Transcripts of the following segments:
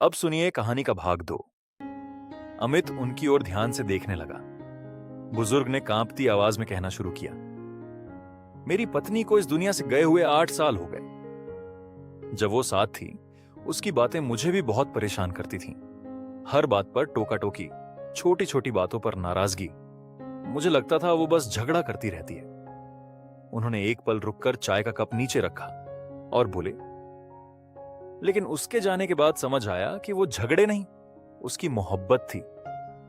अब सुनिए कहानी का भाग 2। अमित उनकी ओर ध्यान से देखने लगा। बुजुर्ग ने कांपती आवाज में कहना शुरू किया, मेरी पत्नी को इस दुनिया से गए हुए 8 साल हो गए। जब वो साथ थी, उसकी बातें मुझे भी बहुत परेशान करती थीं। हर बात पर टोका टोकी, छोटी छोटी बातों पर नाराजगी। मुझे लगता था वो बस झगड़ा करती रहती है। उन्होंने एक पल रुककर चाय का कप नीचे रखा और बोले, लेकिन उसके जाने के बाद समझ आया कि वो झगड़े नहीं, उसकी मोहब्बत थी।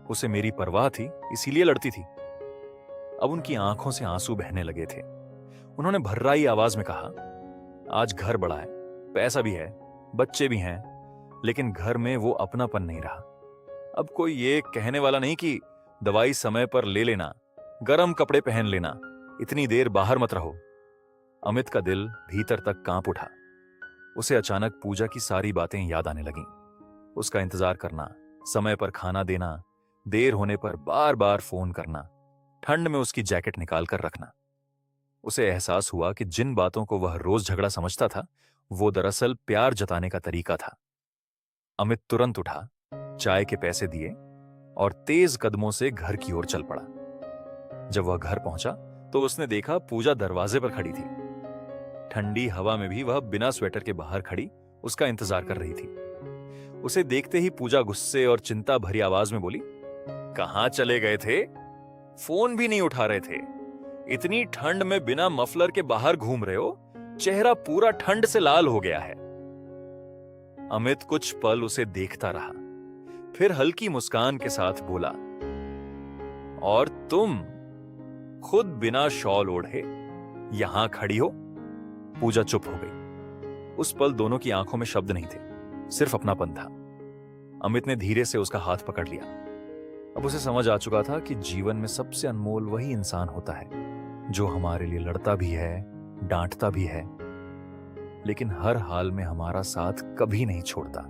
उसे मेरी परवाह थी, इसीलिए लड़ती थी। अब उनकी आंखों से आंसू बहने लगे थे। उन्होंने भर्राई आवाज में कहा, आज घर बड़ा है, पैसा भी है, बच्चे भी हैं, लेकिन घर में वो अपनापन नहीं रहा। अब कोई ये कहने वाला नहीं कि दवाई समय पर ले लेना, गर्म कपड़े पहन लेना, इतनी देर बाहर मत रहो। अमित का दिल भीतर तक कांप उठा। उसे अचानक पूजा की सारी बातें याद आने लगीं। उसका इंतजार करना, समय पर खाना देना, देर होने पर बार बार फोन करना, ठंड में उसकी जैकेट निकाल कर रखना। उसे एहसास हुआ कि जिन बातों को वह रोज झगड़ा समझता था, वो दरअसल प्यार जताने का तरीका था। अमित तुरंत उठा, चाय के पैसे दिए और तेज कदमों से घर की ओर चल पड़ा। जब वह घर पहुंचा तो उसने देखा पूजा दरवाजे पर खड़ी थी। ठंडी हवा में भी वह बिना स्वेटर के बाहर खड़ी उसका इंतजार कर रही थी। उसे देखते ही पूजा गुस्से और चिंता भरी आवाज में बोली, कहां चले गए थे? फोन भी नहीं उठा रहे थे। इतनी ठंड में बिना मफलर के बाहर घूम रहे हो, चेहरा पूरा ठंड से लाल हो गया है। अमित कुछ पल उसे देखता रहा, फिर हल्की मुस्कान के साथ बोला, और तुम खुद बिना शॉल ओढ़े यहां खड़ी हो? पूजा चुप हो गई। उस पल दोनों की आंखों में शब्द नहीं थे, सिर्फ अपनापन था। अमित ने धीरे से उसका हाथ पकड़ लिया। अब उसे समझ आ चुका था कि जीवन में सबसे अनमोल वही इंसान होता है जो हमारे लिए लड़ता भी है, डांटता भी है, लेकिन हर हाल में हमारा साथ कभी नहीं छोड़ता।